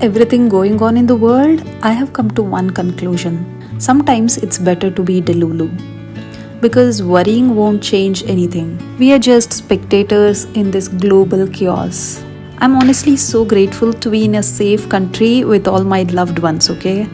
everything going on in the world, I have come to one conclusion. Sometimes it's better to be delulu. Because worrying won't change anything. We are just spectators in this global chaos. I'm honestly so grateful to be in a safe country with all my loved ones, okay?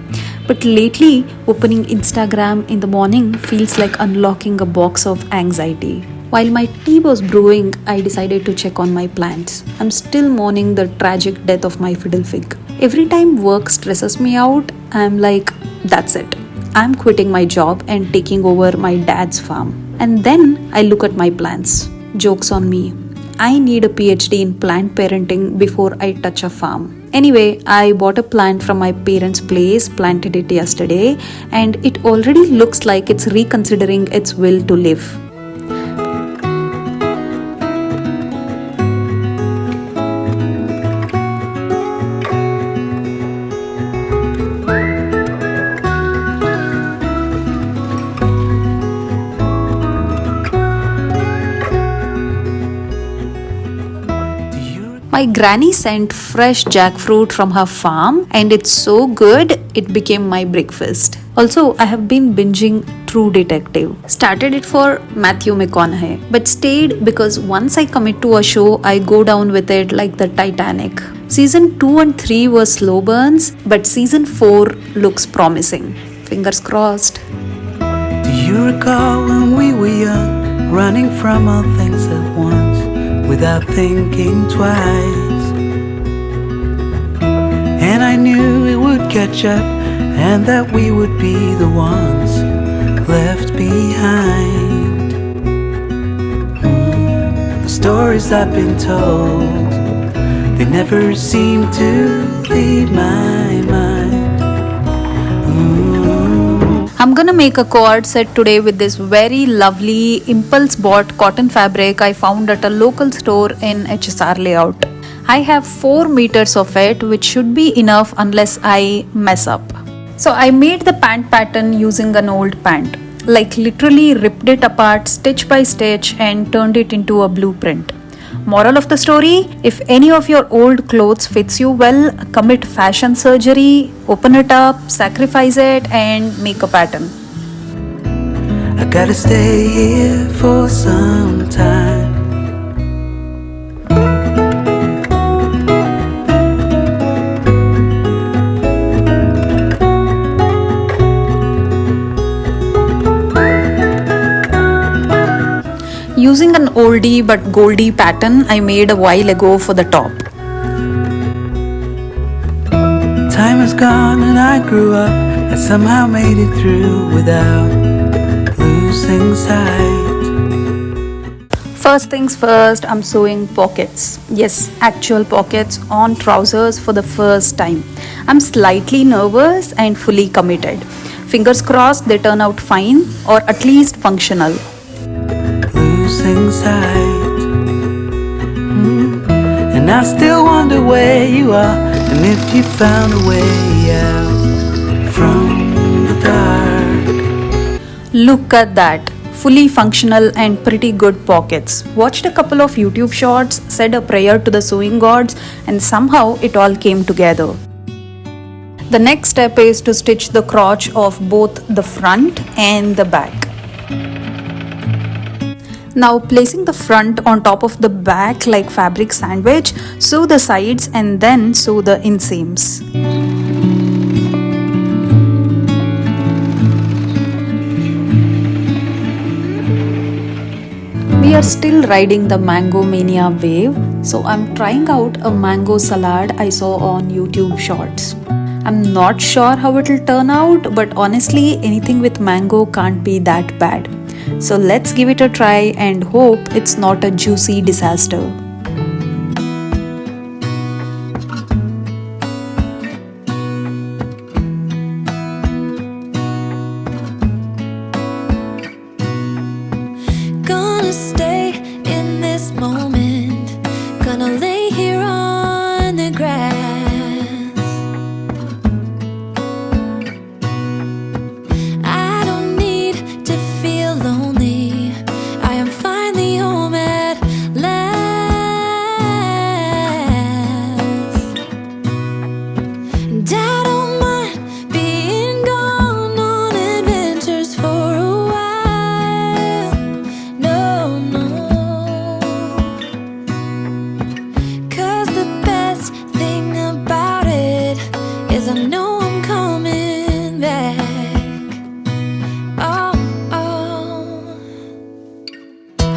But lately, opening Instagram in the morning feels like unlocking a box of anxiety. While my tea was brewing, I decided to check on my plants. I'm still mourning the tragic death of my fiddle fig. Every time work stresses me out, I'm like, that's it. I'm quitting my job and taking over my dad's farm. And then I look at my plants. Joke's on me. I need a PhD in plant parenting before I touch a farm. Anyway, I bought a plant from my parents' place, planted it yesterday, and it already looks like it's reconsidering its will to live. My granny sent fresh jackfruit from her farm and it's so good it became my breakfast. Also, I have been binging True Detective. Started it for Matthew McConaughey, but stayed because once I commit to a show, I go down with it like the Titanic. Season 2 and 3 were slow burns, but season 4 looks promising. Fingers crossed. Do you recall when we were young, running from all things at once? Without thinking twice, and I knew it would catch up and that we would be the ones left behind. The stories I've been told, they never seem to leave my mind. I'm gonna make a co-ord set today with this very lovely impulse bought cotton fabric I found at a local store in HSR layout. I have 4 meters of it, which should be enough unless I mess up. So I made the pant pattern using an old pant, like literally ripped it apart stitch by stitch and turned it into a blueprint. Moral of the story, if any of your old clothes fits you well, commit fashion surgery, open it up, sacrifice it and make a pattern. I gotta stay here for some time. Using an oldie but goldie pattern I made a while ago for the top. Time has gone and I grew up. I somehow made it through without losing sight. First things first, I'm sewing pockets. Yes, actual pockets on trousers for the first time. I'm slightly nervous and fully committed. Fingers crossed they turn out fine or at least functional. Losing sight, and I still wonder where you are and if you found a way out from the dark. Look at that, fully functional and pretty good pockets. Watched a couple of YouTube shorts, said a prayer to the sewing gods, and somehow it all came together. The next step is to stitch the crotch of both the front and the back. Now placing the front on top of the back like fabric sandwich, sew the sides and then sew the inseams. We are still riding the mango mania wave, so I'm trying out a mango salad I saw on YouTube shorts. I'm not sure how it'll turn out, but honestly anything with mango can't be that bad. So let's give it a try and hope it's not a juicy disaster. Gonna stay in this moment, gonna lay here on the grass. I don't need to feel lonely, I am finally home at last.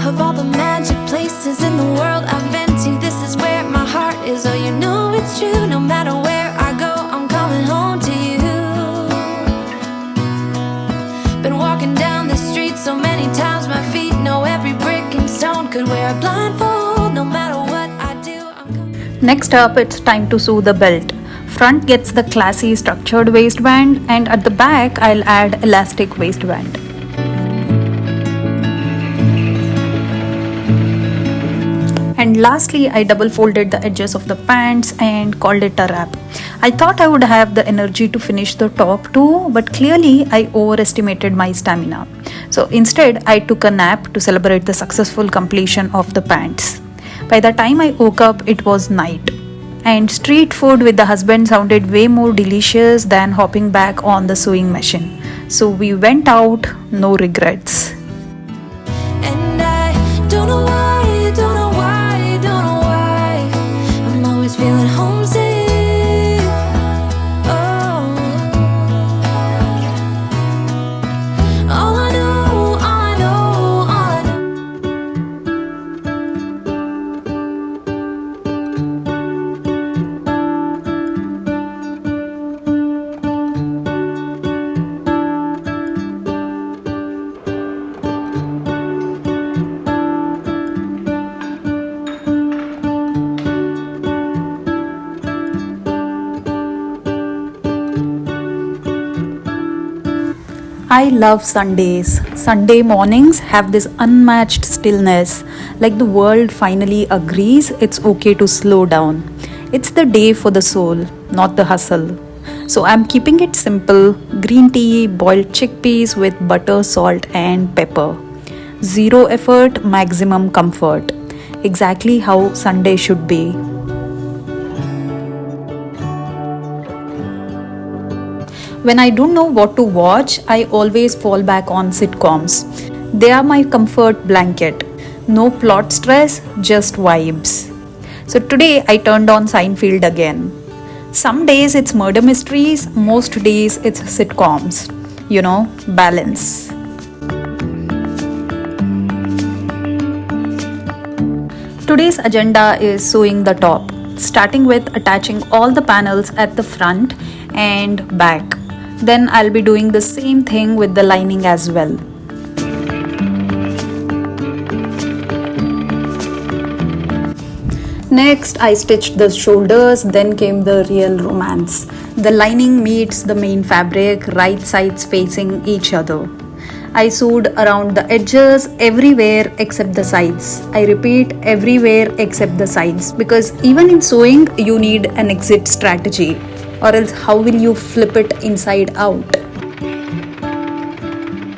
Of all the magic places in the world I've been to, this is where my heart is. Oh, you know it's true. No matter where I go, I'm coming home to you. Been walking down the street so many times, my feet know every brick and stone. Could wear a blindfold, no matter what I do, I'm coming. Next up, it's time to sew the belt. Front gets the classy structured waistband, and at the back I'll add elastic waistband. And lastly, I double folded the edges of the pants and called it a wrap. I thought I would have the energy to finish the top too, but clearly I overestimated my stamina. So instead, I took a nap to celebrate the successful completion of the pants. By the time I woke up, it was night. And street food with the husband sounded way more delicious than hopping back on the sewing machine. So we went out, no regrets. And I don't know why, don't know why, don't know why I'm always feeling homesick. Oh, all I know, all I know, all I know. I love Sundays. Sunday mornings have this unmatched stillness, like the world finally agrees it's okay to slow down. It's the day for the soul, not the hustle. So I'm keeping it simple: green tea, boiled chickpeas with butter, salt, and pepper. Zero effort, maximum comfort. Exactly how Sunday should be. When I don't know what to watch, I always fall back on sitcoms. They are my comfort blanket. No plot stress, just vibes. So today I turned on Seinfeld again. Some days it's murder mysteries, most days it's sitcoms. You know, balance. Today's agenda is sewing the top, starting with attaching all the panels at the front and back. Then I'll be doing the same thing with the lining as well. Next, I stitched the shoulders, then came the real romance. The lining meets the main fabric, right sides facing each other. I sewed around the edges everywhere except the sides. I repeat, everywhere except the sides, because even in sewing you need an exit strategy, or else how will you flip it inside out?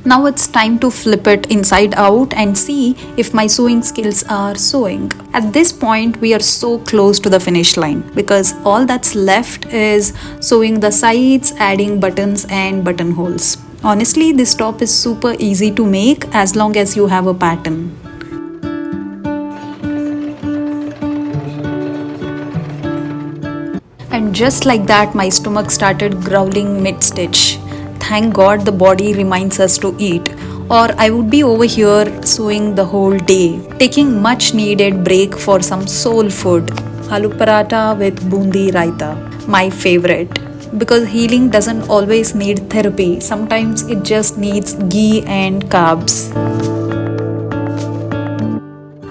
Now it's time to flip it inside out and see if my sewing skills are sewing. At this point we are so close to the finish line, because all that's left is sewing the sides, adding buttons and buttonholes. Honestly, this top is super easy to make as long as you have a pattern. And just like that, my stomach started growling mid-stitch. Thank God the body reminds us to eat, or I would be over here sewing the whole day, taking much needed break for some soul food. Aloo paratha with bundi raita, my favorite. Because healing doesn't always need therapy, sometimes it just needs ghee and carbs.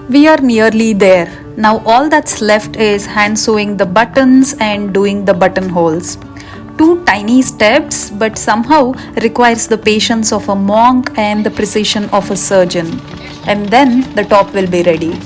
We are nearly there. Now all that's left is hand sewing the buttons and doing the buttonholes. 2 tiny steps, but somehow requires the patience of a monk and the precision of a surgeon. And then the top will be ready.